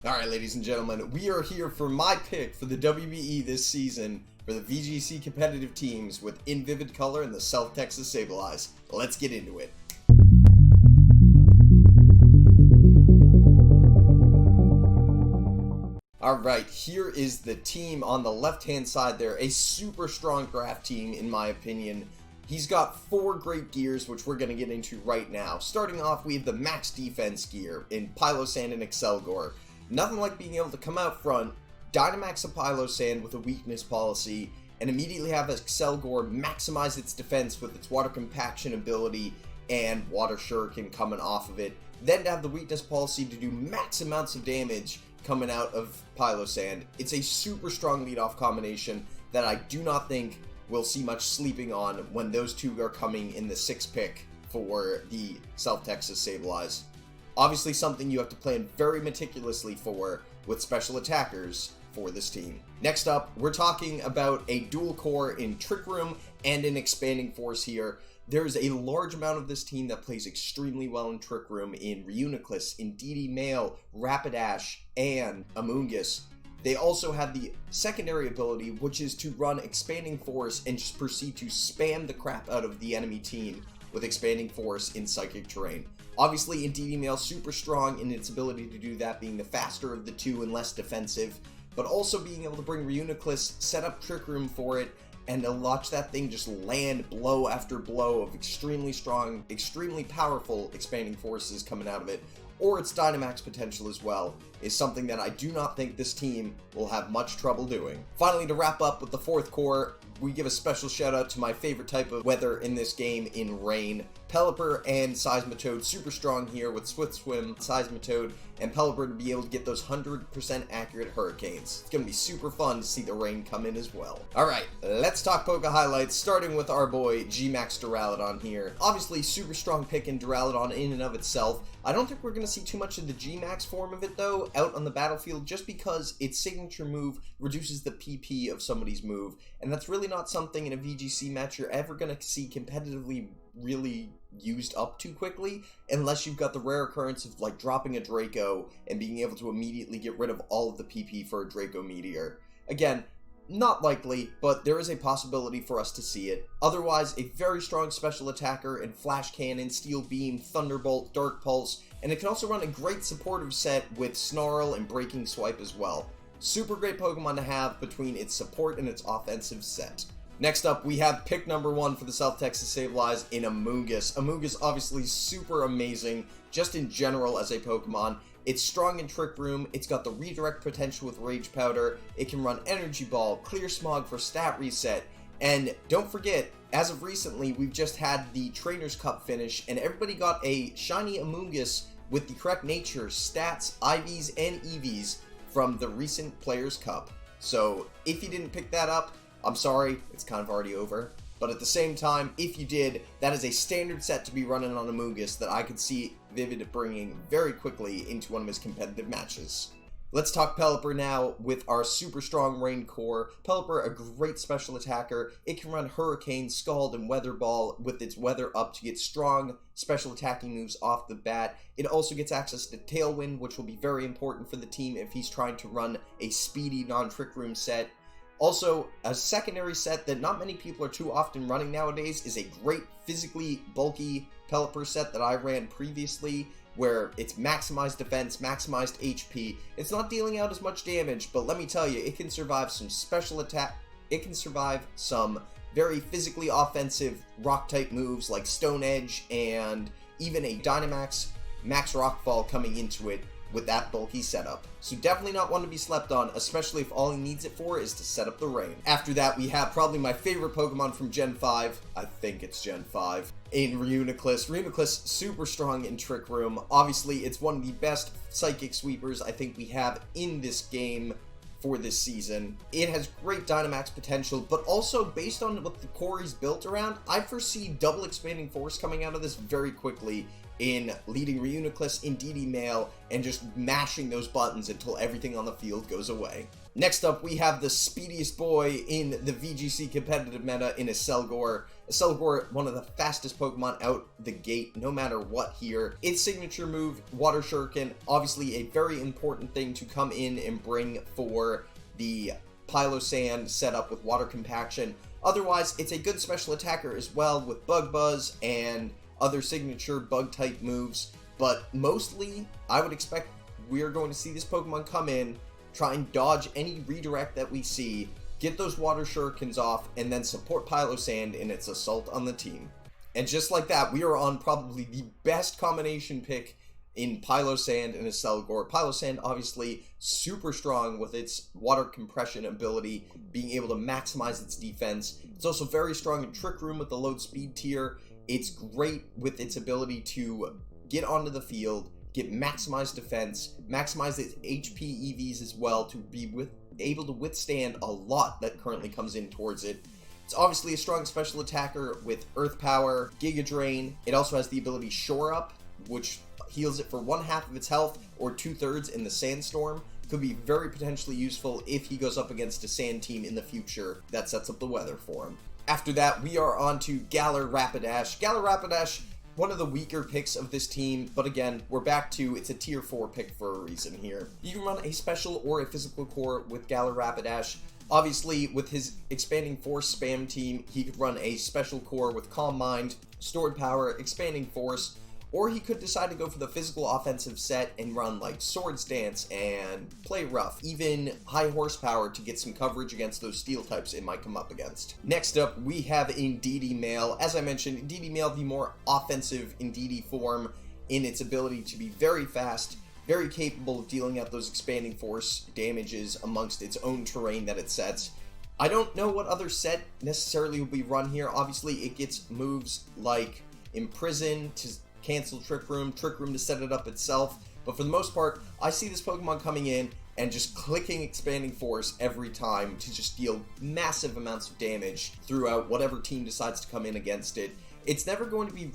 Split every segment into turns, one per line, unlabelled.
Alright, ladies and gentlemen, we are here for my pick for the WBE this season for the VGC competitive teams with In Vivid Color and the South Texas Sableyes. Let's get into it. Alright, here is the team on the left-hand side there. A super strong Graph team, in my opinion. He's got 4 great gears, which we're going to get into right now. Starting off, we have the max defense gear in Palossand and Accelgor. Nothing like being able to come out front, Dynamax a Palossand with a weakness policy, and immediately have Accelgor maximize its defense with its water compaction ability and water shuriken coming off of it. Then to have the weakness policy to do max amounts of damage coming out of Palossand. It's a super strong leadoff combination that I do not think we'll see much sleeping on when those two are coming in the 6th pick for the South Texas Sableyes. Obviously something you have to plan very meticulously for with special attackers for this team. Next up, we're talking about a dual core in Trick Room and an expanding force here. There's a large amount of this team that plays extremely well in Trick Room in Reuniclus, Indeedee-M, Rapidash, and Amoonguss. They also have the secondary ability, which is to run Expanding Force and just proceed to spam the crap out of the enemy team with Expanding Force in Psychic Terrain. Obviously, Indeedee-M super strong in its ability to do that, being the faster of the two and less defensive, but also being able to bring Reuniclus, set up Trick Room for it, and to watch that thing just land blow after blow of extremely strong, extremely powerful Expanding Forces coming out of it, or its Dynamax potential as well, is something that I do not think this team will have much trouble doing. Finally, to wrap up with the 4th core, we give a special shout out to my favorite type of weather in this game in rain. Pelipper and Seismitoad super strong here with Swift Swim, Seismitoad, and Pelipper to be able to get those 100% accurate hurricanes. It's going to be super fun to see the rain come in as well. Alright, let's talk Poké highlights, starting with our boy G-Max Duraludon here. Obviously, super strong pick in Duraludon in and of itself. I don't think we're going to see too much of the G-Max form of it though out on the battlefield, just because its signature move reduces the PP of somebody's move, and that's really not something in a VGC match you're ever going to see competitively really used up too quickly, unless you've got the rare occurrence of like dropping a Draco and being able to immediately get rid of all of the PP for a Draco Meteor. Again, not likely, but there is a possibility for us to see it. Otherwise, a very strong special attacker in Flash Cannon, Steel Beam, Thunderbolt, Dark Pulse, and it can also run a great supportive set with Snarl and Breaking Swipe as well. Super great Pokemon to have between its support and its offensive set. Next up, we have pick number 1 for the South Texas Sableyes in Amoonguss. Amoonguss obviously super amazing, just in general as a Pokemon. It's strong in Trick Room, it's got the redirect potential with Rage Powder, it can run Energy Ball, Clear Smog for stat reset, and don't forget, as of recently, we've just had the Trainers Cup finish, and everybody got a shiny Amoonguss with the correct nature, stats, IVs, and EVs from the recent Players Cup. So, if you didn't pick that up, I'm sorry, it's kind of already over. But at the same time, if you did, that is a standard set to be running on Amoonguss that I could see Vivid bringing very quickly into one of his competitive matches. Let's talk Pelipper now with our super strong Rain Core. Pelipper, a great special attacker. It can run Hurricane, Scald, and Weather Ball with its weather up to get strong special attacking moves off the bat. It also gets access to Tailwind, which will be very important for the team if he's trying to run a speedy non-Trick Room set. Also, a secondary set that not many people are too often running nowadays is a great physically bulky Pelipper set that I ran previously, where it's maximized defense, maximized HP. It's not dealing out as much damage, but let me tell you, it can survive some special attack. It can survive some very physically offensive rock-type moves like Stone Edge and even a Dynamax Max Rockfall coming into it with that bulky setup. So definitely not one to be slept on, especially if all he needs it for is to set up the rain. After that, we have probably my favorite Pokemon from Gen 5. I think it's Gen 5. In Reuniclus. Reuniclus, super strong in Trick Room. Obviously, it's one of the best Psychic Sweepers I think we have in this game for this season. It has great Dynamax potential, but also based on what the core is built around, I foresee double Expanding Force coming out of this very quickly, in leading Reuniclus, Indeedee male, and just mashing those buttons until everything on the field goes away. Next up, we have the speediest boy in the VGC competitive meta in Accelgor. Accelgor, one of the fastest Pokemon out the gate, no matter what here. Its signature move, Water Shuriken, obviously a very important thing to come in and bring for the Palossand setup with Water Compaction. Otherwise, it's a good special attacker as well with Bug Buzz and other signature bug type moves. But mostly, I would expect we're going to see this Pokemon come in, try and dodge any redirect that we see, get those Water Shurikens off, and then support Palossand in its assault on the team. And just like that, we are on probably the best combination pick in Palossand and Accelgor. Palossand obviously super strong with its water compression ability, being able to maximize its defense. It's also very strong in Trick Room with the low speed tier. It's great with its ability to get onto the field, get maximized defense, maximize its HP EVs as well to be able to withstand a lot that currently comes in towards it. It's obviously a strong special attacker with Earth Power, Giga Drain. It also has the ability Shore Up, which heals it for 1/2 of its health or 2/3 in the Sandstorm. Could be very potentially useful if he goes up against a sand team in the future that sets up the weather for him. After that, we are on to Galar Rapidash. Galar Rapidash, one of the weaker picks of this team, but again, we're back to it's a tier 4 pick for a reason here. You can run a special or a physical core with Galar Rapidash. Obviously, with his Expanding Force spam team, he could run a special core with Calm Mind, Stored Power, Expanding Force, or he could decide to go for the physical offensive set and run like Swords Dance and Play Rough, even High Horsepower to get some coverage against those steel types it might come up against. Next up, we have Indeedee male. As I mentioned, Indeedee male, the more offensive Indeedee form in its ability to be very fast, very capable of dealing out those Expanding Force damages amongst its own terrain that it sets. I don't know what other set necessarily will be run here. Obviously, it gets moves like Imprison to cancel Trick Room to set it up itself, but for the most part, I see this Pokemon coming in and just clicking Expanding Force every time to just deal massive amounts of damage throughout whatever team decides to come in against it. It's never going to be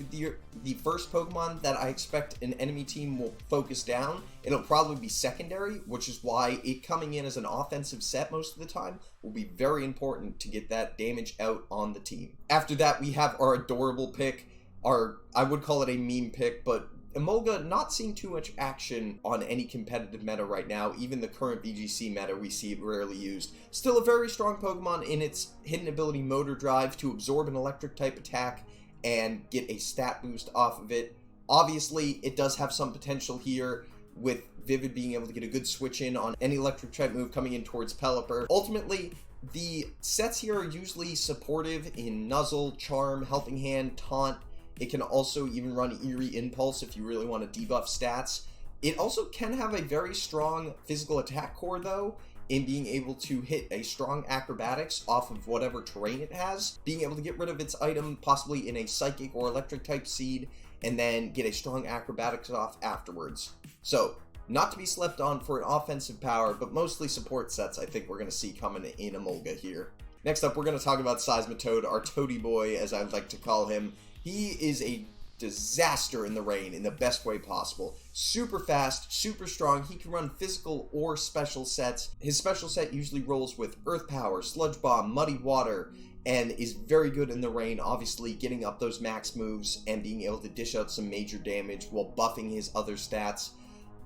the first Pokemon that I expect an enemy team will focus down. It'll probably be secondary, which is why it coming in as an offensive set most of the time will be very important to get that damage out on the team. After that, we have our adorable pick, I would call it a meme pick, but Emolga not seeing too much action on any competitive meta right now. Even the current VGC meta, we see it rarely used. Still a very strong Pokemon in its hidden ability Motor Drive to absorb an electric type attack and get a stat boost off of it. Obviously, it does have some potential here with Vivid being able to get a good switch in on any electric type move coming in towards Pelipper. Ultimately, the sets here are usually supportive in Nuzzle, Charm, Helping Hand, Taunt. It can also even run Eerie Impulse if you really want to debuff stats. It also can have a very strong physical attack core though, in being able to hit a strong acrobatics off of whatever terrain it has, being able to get rid of its item possibly in a psychic or electric type seed, and then get a strong acrobatics off afterwards. So, not to be slept on for an offensive power, but mostly support sets I think we're going to see coming in Emolga here. Next up, we're going to talk about Seismitoad, our toady boy as I like to call him. He is a disaster in the rain in the best way possible. Super fast, super strong. He can run physical or special sets. His special set usually rolls with Earth Power, Sludge Bomb, Muddy Water, and is very good in the rain, obviously getting up those max moves and being able to dish out some major damage while buffing his other stats.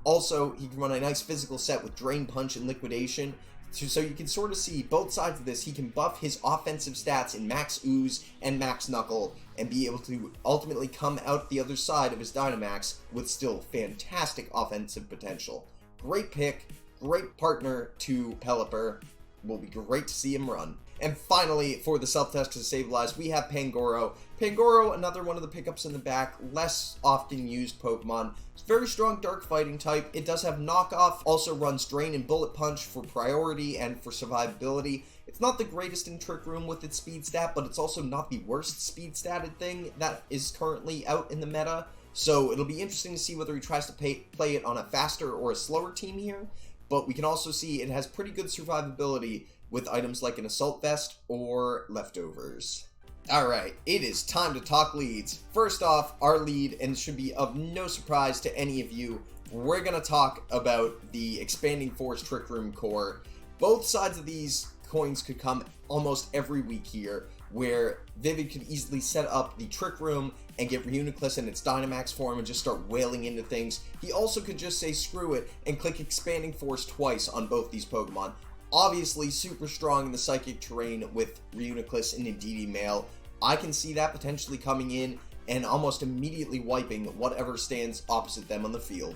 Also, he can run a nice physical set with Drain Punch and Liquidation. So you can sort of see both sides of this. He can buff his offensive stats in Max Ooze and Max Knuckle and be able to ultimately come out the other side of his Dynamax with still fantastic offensive potential. Great pick, great partner to Pelipper. Will be great to see him run. And finally, for the South Texas Sableyes, we have Pangoro. Pangoro, another one of the pickups in the back, less often used Pokemon. It's very strong dark fighting type. It does have knockoff, also runs Drain and Bullet Punch for priority and for survivability. It's not the greatest in Trick Room with its speed stat, but it's also not the worst speed statted thing that is currently out in the meta. So it'll be interesting to see whether he tries to play it on a faster or a slower team here. But we can also see it has pretty good survivability with items like an Assault Vest or Leftovers. Alright, it is time to talk leads. First off, our lead, and should be of no surprise to any of you, we're going to talk about the Expanding Force Trick Room core. Both sides of these coins could come almost every week here, where Vivid could easily set up the Trick Room and get Reuniclus in its Dynamax form and just start wailing into things. He also could just say screw it and click Expanding Force twice on both these Pokemon. Obviously super strong in the Psychic terrain with Reuniclus and Indeedee-M. I can see that potentially coming in and almost immediately wiping whatever stands opposite them on the field.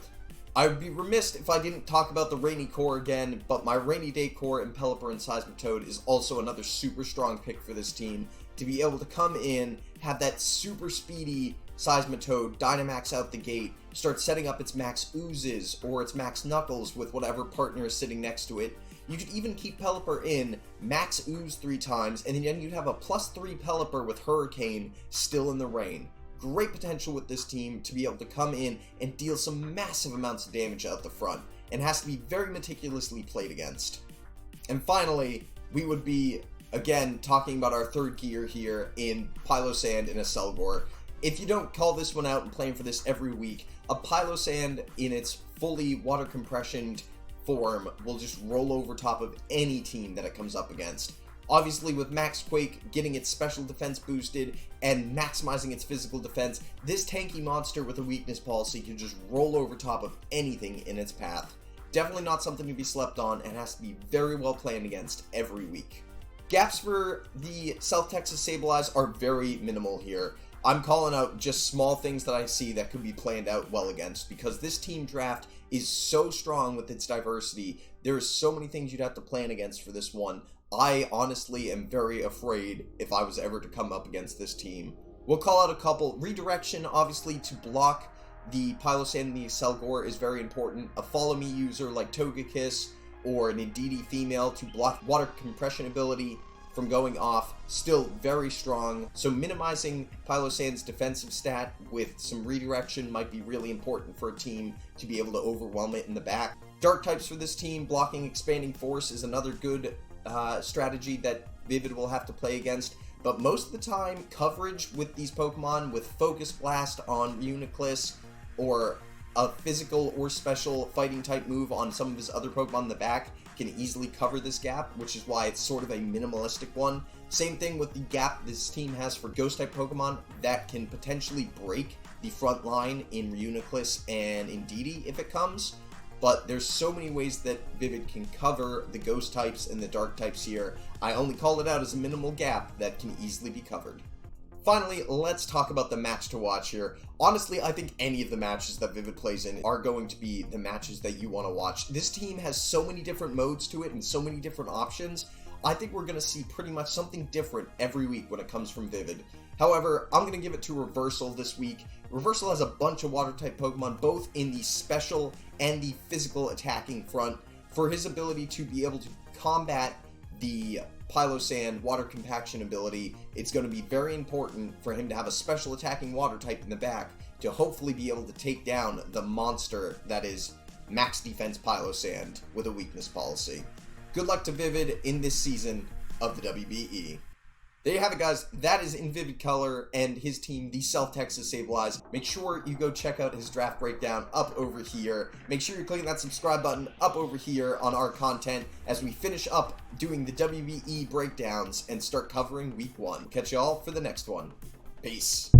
I would be remiss if I didn't talk about the Rainy core again, but my Rainy Day core and Pelipper and Seismitoad is also another super strong pick for this team to be able to come in, have that super speedy Seismitoad Dynamax out the gate, start setting up its max Oozes or its max Knuckles with whatever partner is sitting next to it. You could even keep Pelipper in, max Ooze 3 times, and then you'd have a +3 Pelipper with Hurricane still in the rain. Great potential with this team to be able to come in and deal some massive amounts of damage out the front, and has to be very meticulously played against. And finally, we would be, again, talking about our third gear here in Palossand and Accelgor. If you don't call this one out and plan for this every week, a Palossand in its fully water compressioned form will just roll over top of any team that it comes up against. Obviously, with Max Quake getting its special defense boosted and maximizing its physical defense, this tanky monster with a weakness policy can just roll over top of anything in its path. Definitely not something to be slept on and has to be very well planned against every week. Gaps for the South Texas Sableyes are very minimal here. I'm calling out just small things that I see that could be planned out well against, because this team draft is so strong with its diversity. There are so many things you'd have to plan against for this one. I honestly am very afraid if I was ever to come up against this team. We'll call out a couple. Redirection, obviously, to block the Palossand and the Accelgor is very important. A Follow Me user like Togekiss or an Indeedee female to block water compression ability from going off, still very strong. So minimizing Palossand's defensive stat with some redirection might be really important for a team to be able to overwhelm it in the back. Dark types for this team, blocking Expanding Force is another good strategy that Vivid will have to play against. But most of the time, coverage with these Pokemon with Focus Blast on Reuniclus or a physical or special fighting type move on some of his other Pokemon in the back can easily cover this gap, which is why it's sort of a minimalistic one. Same thing with the gap this team has for ghost type Pokemon that can potentially break the front line in Reuniclus and Indeedee if it comes. But there's so many ways that Vivid can cover the ghost types and the dark types here. I only call it out as a minimal gap that can easily be covered. Finally, let's talk about the match to watch here. Honestly, I think any of the matches that Vivid plays in are going to be the matches that you want to watch. This team has so many different modes to it and so many different options. I think we're going to see pretty much something different every week when it comes from Vivid. However, I'm going to give it to Reversal this week. Reversal has a bunch of water-type Pokemon, both in the special and the physical attacking front. For his ability to be able to combat the Palossand water compaction ability, it's going to be very important for him to have a special attacking water type in the back to hopefully be able to take down the monster that is max defense Palossand with a weakness policy. Good luck to Vivid in this season of the WBE. There you have it, guys. That is in Vivid color and his team, the South Texas Sableyes. Make sure you go check out his draft breakdown up over here. Make sure you're clicking that subscribe button up over here on our content as we finish up doing the WBE breakdowns and start covering week 1. Catch y'all for the next one. Peace.